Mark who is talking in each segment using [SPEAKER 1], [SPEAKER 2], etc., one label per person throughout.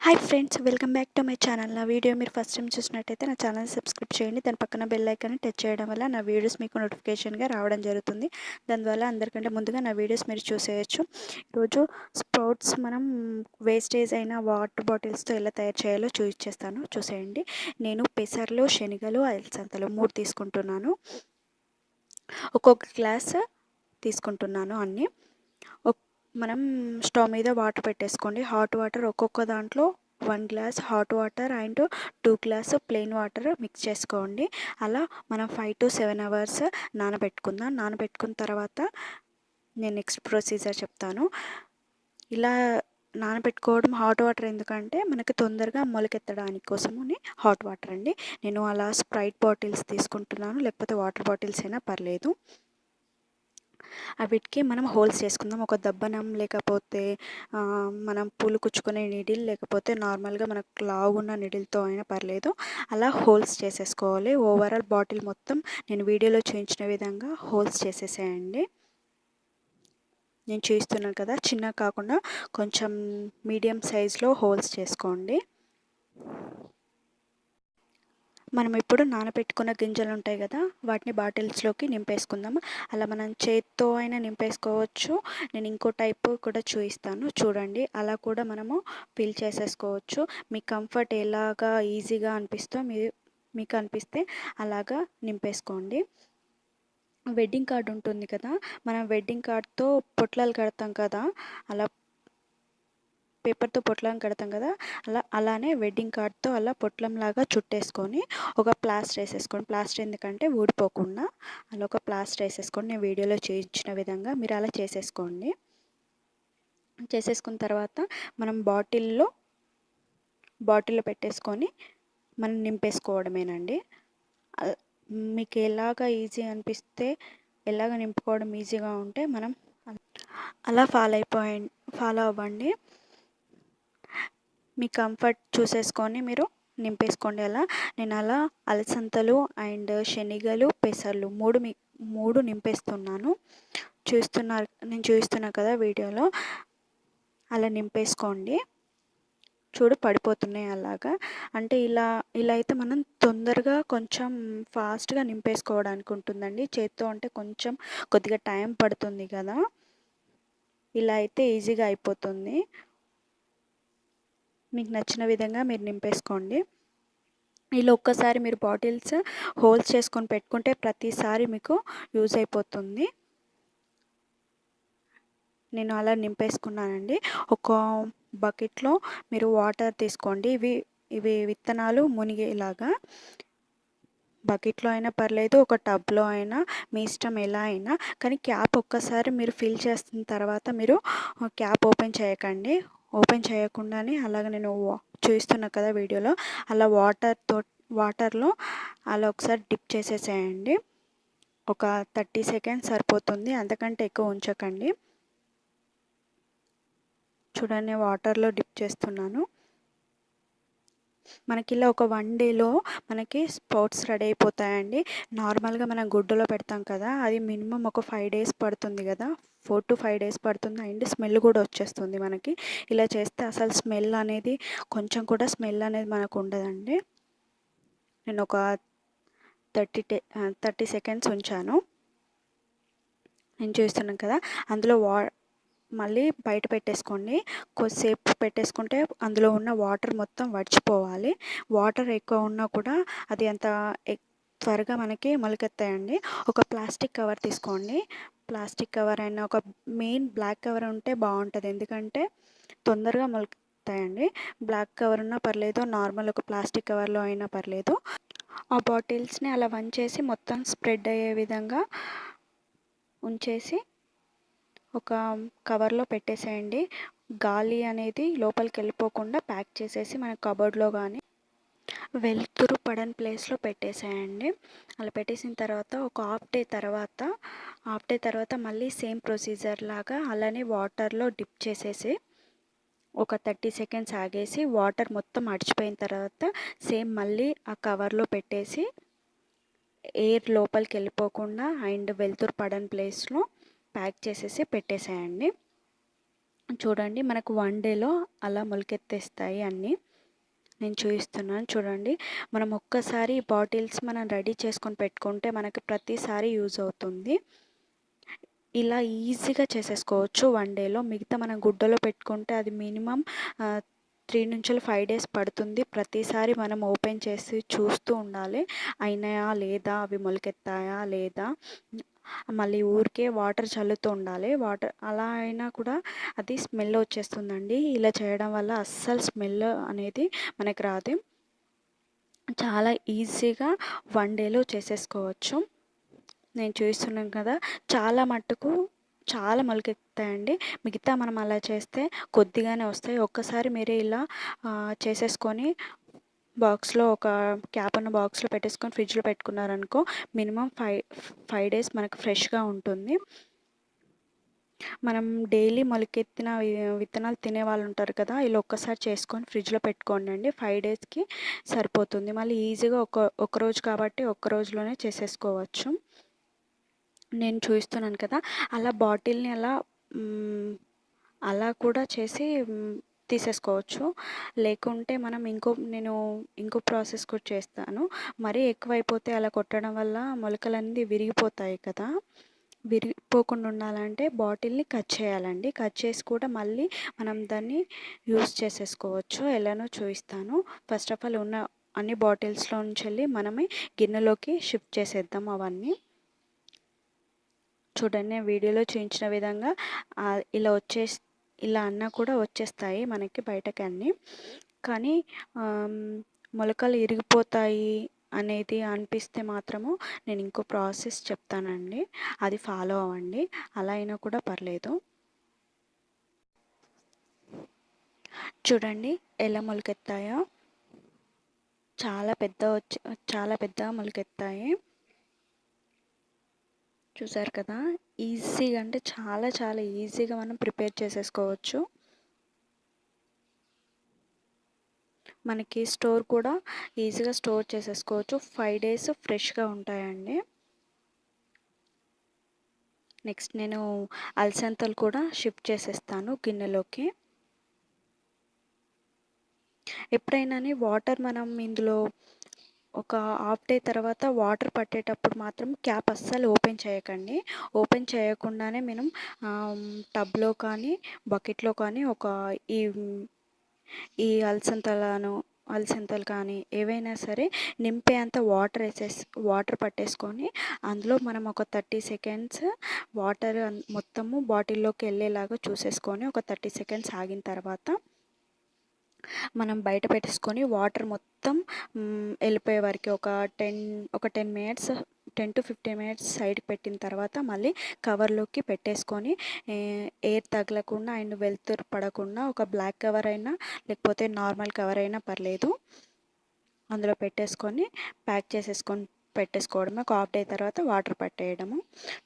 [SPEAKER 1] Hi friends, welcome back to my channel. నా video మీరు first time చూసినట్టయితే నా ఛానల్ సబ్స్క్రైబ్ చేయండి. దాని పక్కన బెల్ ఐకాన్ని టచ్ చేయడం వల్ల నా వీడియోస్ మీకు నోటిఫికేషన్గా రావడం జరుగుతుంది. దానివల్ల అందరికంటే ముందుగా నా వీడియోస్ మీరు చూసేయచ్చు. ఈరోజు స్ప్రౌట్స్ మనం వేస్టేజ్ అయిన వాటర్ బాటిల్స్తో ఎలా తయారు చేయాలో చూపించేస్తాను, చూసేయండి. నేను పెసర్లు, శనగలు, అలసందలు 3 తీసుకుంటున్నాను. ఒక్కొక్క గ్లాస్ తీసుకుంటున్నాను అన్నీ. మనం స్టవ్ మీద వాటర్ పెట్టేసుకోండి. హాట్ వాటర్ ఒక్కొక్క దాంట్లో 1 glass hot water and 2 glass plain water mix చేసుకోండి. అలా మనం 5 to 7 అవర్స్ నానబెట్టుకుందాం. నానబెట్టుకున్న తర్వాత నేను నెక్స్ట్ ప్రొసీజర్ చెప్తాను. ఇలా నానబెట్టుకోవడం హాట్ వాటర్ ఎందుకంటే మనకి తొందరగా మొలకెత్తడానికి కోసమని హాట్ వాటర్ అండి. నేను అలా స్ప్రైట్ బాటిల్స్ తీసుకుంటున్నాను, లేకపోతే వాటర్ బాటిల్స్ అయినా పర్లేదు. వీటికి మనం హోల్స్ చేసుకుందాం. ఒక దబ్బనం, లేకపోతే మనం పూలు కుచ్చుకునే నీడిల్, లేకపోతే నార్మల్గా మనకు లావున్న నీడిల్తో అయినా పర్లేదు. అలా హోల్స్ చేసేసుకోవాలి. ఓవరాల్ బాటిల్ మొత్తం నేను వీడియోలో చూపించిన విధంగా హోల్స్ చేసేసేయండి. నేను చూస్తున్నాను కదా, చిన్న కాకుండా కొంచెం మీడియం సైజులో హోల్స్ చేసుకోండి. మనం ఇప్పుడు నానబెట్టుకున్న గింజలు ఉంటాయి కదా, వాటిని బాటిల్స్లోకి నింపేసుకుందాము. అలా మనం చేత్తో అయినా నింపేసుకోవచ్చు. నేను ఇంకో టైపు కూడా చూపిస్తాను, చూడండి. అలా కూడా మనము ఫిల్ చేసేసుకోవచ్చు. మీ కంఫర్ట్ ఎలాగా ఈజీగా అనిపిస్తో మీకు అనిపిస్తే అలాగా నింపేసుకోండి. వెడ్డింగ్ కార్డ్ ఉంటుంది కదా, మనం వెడ్డింగ్ కార్డ్తో పొట్లాలు కడతాం కదా, అలా పేపర్తో పొట్లం కడతాం కదా, అలానే వెడ్డింగ్ కార్డ్తో అలా పొట్లంలాగా చుట్టేసుకొని ఒక ప్లాస్టర్ వేసేసుకోండి. ప్లాస్టర్ ఎందుకంటే ఊడిపోకుండా అలా ఒక ప్లాస్టర్ వేసేసుకోండి. నేను వీడియోలో చూపించిన విధంగా మీరు అలా చేసేసుకోండి. చేసేసుకున్న తర్వాత మనం బాటిల్లో పెట్టేసుకొని మనం నింపేసుకోవడమేనండి. మీకు ఎలాగ ఈజీ అనిపిస్తే, ఎలాగ నింపుకోవడం ఈజీగా ఉంటే మనం అలా ఫాలో అవ్వండి. మీ కంఫర్ట్ చూసేసుకొని మీరు నింపేసుకోండి. నేను అలా అలసందలు అండ్ శనగలు, పెసర్లు మూడు నింపేస్తున్నాను. నేను చూస్తున్నా కదా వీడియోలో, అలా నింపేసుకోండి. చూడు, పడిపోతున్నాయి అలాగా. అంటే ఇలా అయితే మనం తొందరగా కొంచెం ఫాస్ట్గా నింపేసుకోవడానికి ఉంటుందండి. చేత్తో అంటే కొద్దిగా టైం పడుతుంది కదా, ఇలా అయితే ఈజీగా అయిపోతుంది. మీకు నచ్చిన విధంగా మీరు నింపేసుకోండి. ఇలా ఒక్కసారి మీరు బాటిల్స్ హోల్స్ చేసుకొని పెట్టుకుంటే ప్రతిసారి మీకు యూజ్ అయిపోతుంది. నేను అలా నింపేసుకున్నానండి. ఒక బకెట్లో మీరు వాటర్ తీసుకోండి. ఇవి విత్తనాలు మునిగేలాగా బకెట్లో అయినా పర్లేదు, ఒక టబ్లో అయినా, మీ ఇష్టం ఎలా అయినా. కానీ క్యాప్ ఒక్కసారి మీరు ఫిల్ చేసిన తర్వాత మీరు క్యాప్ ఓపెన్ చేయకండి. ఓపెన్ చేయకుండానే అలాగ నేను చూస్తున్నా కదా వీడియోలో, అలా వాటర్లో అలా ఒకసారి డిప్ చేసేసేయండి. ఒక 30 సెకండ్స్ సరిపోతుంది, అంతకంటే ఎక్కువ ఉంచకండి. చూడండి, వాటర్లో డిప్ చేస్తున్నాను. మనకి ఇలా ఒక 1 డేలో మనకి స్ప్రౌట్స్ రెడీ అయిపోతాయండి. నార్మల్గా మనం గుడ్డలో పెడతాం కదా, అది మినిమం ఒక 5 days పడుతుంది కదా, 4 to 5 days పడుతుంది. అండ్ స్మెల్ కూడా వచ్చేస్తుంది మనకి. ఇలా చేస్తే అసలు కొంచెం కూడా స్మెల్ అనేది మనకు ఉండదండి. నేను ఒక 30 సెకండ్స్ ఉంచాను. నేను చూస్తున్నాను కదా, అందులో మళ్ళీ బయట పెట్టేసుకోండి. కొద్దిసేపు పెట్టేసుకుంటే అందులో ఉన్న వాటర్ మొత్తం వడిచిపోవాలి. వాటర్ ఎక్కువ ఉన్నా కూడా అది అంత త్వరగా మనకి మొలకెత్తాయండి. ఒక ప్లాస్టిక్ కవర్ తీసుకోండి. ప్లాస్టిక్ కవర్ అయినా, ఒక మెయిన్ బ్లాక్ కవర్ ఉంటే బాగుంటుంది, ఎందుకంటే తొందరగా మొలకెత్తాయండి. బ్లాక్ కవర్ ఉన్నా పర్లేదు, నార్మల్ ఒక ప్లాస్టిక్ కవర్లో అయినా పర్లేదు. ఆ బాటిల్స్ని అలా వంచేసి మొత్తం స్ప్రెడ్ అయ్యే విధంగా ఉంచేసి ఒక కవర్లో పెట్టేసేయండి. గాలి అనేది లోపలికి వెళ్ళిపోకుండా ప్యాక్ చేసేసి మన కబోర్డ్లో కానీ వెలుతురు పడని ప్లేస్లో పెట్టేసేయండి. అలా పెట్టేసిన తర్వాత ఒక హాఫ్ డే తర్వాత మళ్ళీ సేమ్ ప్రొసీజర్ లాగా అలానే వాటర్లో డిప్ చేసేసి ఒక 30 సెకండ్స్ ఆగేసి వాటర్ మొత్తం అడిచిపోయిన తర్వాత సేమ్ మళ్ళీ ఆ కవర్లో పెట్టేసి ఎయిర్ లోపలికి వెళ్ళిపోకుండా అండ్ వెలుతురు పడని ప్లేస్లో ప్యాక్ చేసేసి పెట్టేసేయండి. చూడండి మనకు 1 డేలో అలా మొలకెత్తేస్తాయి అన్నీ. నేను చూపిస్తున్నాను చూడండి. మనం ఒక్కసారి ఈ బాటిల్స్ మనం రెడీ చేసుకొని పెట్టుకుంటే మనకి ప్రతిసారి యూజ్ అవుతుంది. ఇలా ఈజీగా చేసేసుకోవచ్చు 1 డేలో. మిగతా మనం గుడ్డలో పెట్టుకుంటే అది మినిమమ్ 3-5 డేస్ పడుతుంది. ప్రతిసారి మనం ఓపెన్ చేసి చూస్తూ ఉండాలి. అయినాయా లేదా, అవి మొలకెత్తాయా లేదా, మళ్ళీ ఊరికే వాటర్ చల్లుతూ ఉండాలి. వాటర్ అలా అయినా కూడా అది స్మెల్ వచ్చేస్తుందండి. ఇలా చేయడం వల్ల అస్సలు స్మెల్ అనేది మనకి రాదు. చాలా ఈజీగా 1 డేలో చేసేసుకోవచ్చు. నేను చూస్తున్నాను కదా, చాలా మట్టుకు చాలా మొలకెత్తుతాయండి. మిగతా మనం అలా చేస్తే కొద్దిగానే వస్తాయి. ఒక్కసారి మీరు ఇలా చేసేసుకొని బాక్స్లో ఒక క్యాప్ ఉన్న బాక్స్లో పెట్టేసుకొని ఫ్రిడ్జ్లో పెట్టుకున్నారనుకో మినిమం 5 డేస్ మనకు ఫ్రెష్గా ఉంటుంది. మనం డైలీ మొలకెత్తిన విత్తనాలు తినే వాళ్ళు ఉంటారు కదా, ఇలా ఒక్కసారి చేసుకొని ఫ్రిడ్జ్లో పెట్టుకోండి. 5 డేస్కి సరిపోతుంది. మళ్ళీ ఈజీగా ఒక రోజు కాబట్టి ఒక్క రోజులోనే చేసేసుకోవచ్చు. నేను చూస్తున్నాను కదా, అలా బాటిల్ని అలా కూడా చేసి తీసేసుకోవచ్చు. లేకుంటే మనం నేను ఇంకో ప్రాసెస్ కూడా చేస్తాను. మరీ ఎక్కువైపోతే అలా కొట్టడం వల్ల మొలకలన్నీ విరిగిపోతాయి కదా, విరిగిపోకుండా ఉండాలంటే బాటిల్ని కట్ చేయాలండి. కట్ చేసి కూడా మళ్ళీ మనం దాన్ని యూస్ చేసేసుకోవచ్చు. ఎలానో చూపిస్తాను. ఫస్ట్ ఆఫ్ ఆల్ ఉన్న అన్ని బాటిల్స్లో నుంచి వెళ్ళి మనమే గిన్నెలోకి షిఫ్ట్ చేసేద్దాం అవన్నీ. చూడండి వీడియోలో చూపించిన విధంగా ఇలా ఇలా అన్నా కూడా వచ్చేస్తాయి మనకి బయటకి అన్నీ. కానీ మొలకలు ఇరిగిపోతాయి అనేది అనిపిస్తే మాత్రము నేను ఇంకో ప్రాసెస్ చెప్తానండి, అది ఫాలో అవ్వండి. అలా అయినా కూడా పర్లేదు. చూడండి ఎలా మొలకెత్తాయో, చాలా పెద్దగా మొలకెత్తాయి. చూసారు కదా, ఈజీగా అంటే చాలా చాలా ఈజీగా మనం ప్రిపేర్ చేసేసుకోవచ్చు. మనకి స్టోర్ కూడా ఈజీగా స్టోర్ చేసేసుకోవచ్చు. 5 డేస్ ఫ్రెష్గా ఉంటాయండి. నెక్స్ట్ నేను అలసందలు కూడా షిఫ్ట్ చేసేస్తాను గిన్నెలోకి. ఎప్పుడైనా వాటర్ మనం ఇందులో ఒక హాఫ్ డే తర్వాత వాటర్ పట్టేటప్పుడు మాత్రం క్యాప్ అస్సలు ఓపెన్ చేయకండి. ఓపెన్ చేయకుండానే మనం టబ్లో కానీ బకెట్లో కానీ ఈ ఈ అలసందలు కానీ ఏవైనా సరే నింపేంత వాటర్ పట్టేసుకొని అందులో మనం ఒక 30 సెకండ్స్ వాటర్ మొత్తము బాటిల్లోకి వెళ్ళేలాగా చూసేసుకొని ఒక 30 సెకండ్స్ ఆగిన తర్వాత మనం బయట పెట్టేసుకొని వాటర్ మొత్తం వెళ్ళిపోయే వరకు ఒక 10 మినిట్స్ 10-15 మినిట్స్ సైడ్కి పెట్టిన తర్వాత మళ్ళీ కవర్లోకి పెట్టేసుకొని ఎయిర్ తగలకుండా అండ్ వెలుతురు పడకుండా ఒక బ్లాక్ కవర్ అయినా లేకపోతే నార్మల్ కవర్ అయినా పర్లేదు, అందులో పెట్టేసుకొని ప్యాక్ చేసేసుకొని పెట్టేసుకోవడమే. ఒక హాఫ్ డే తర్వాత వాటర్ పట్టేయడము.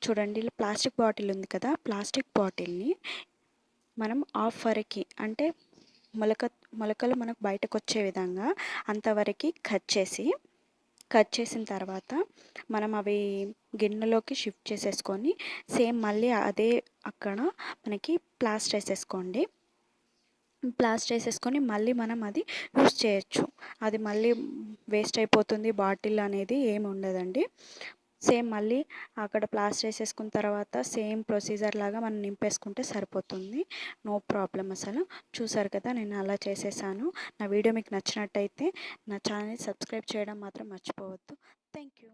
[SPEAKER 1] చూడండి ప్లాస్టిక్ బాటిల్ ఉంది కదా, ప్లాస్టిక్ బాటిల్ని మనం హాఫ్ వరకు అంటే మొలకలు మనకు బయటకు వచ్చే విధంగా అంతవరకు కట్ చేసిన తర్వాత మనం అవి గిన్నెలోకి షిఫ్ట్ చేసేసుకొని సేమ్ మళ్ళీ అదే అక్కడ మనకి ప్లాస్టర్ వేసేసుకోండి. ప్లాస్టర్ వేసేసుకొని మళ్ళీ మనం అది యూస్ చేయొచ్చు. అది మళ్ళీ వేస్ట్ అయిపోతుంది బాటిల్ అనేది ఏమి ఉండదండి. సేమ్ మళ్ళీ అక్కడ ప్లాస్టర్ వేసేసుకున్న తర్వాత సేమ్ ప్రొసీజర్ లాగా మనం నింపేసుకుంటే సరిపోతుంది. నో ప్రాబ్లం అసలు. చూసారు కదా నేను అలా చేసేసాను. నా వీడియో మీకు నచ్చినట్టయితే నా ఛానల్ని సబ్స్క్రైబ్ చేయడం మాత్రం మర్చిపోవద్దు. Thank you.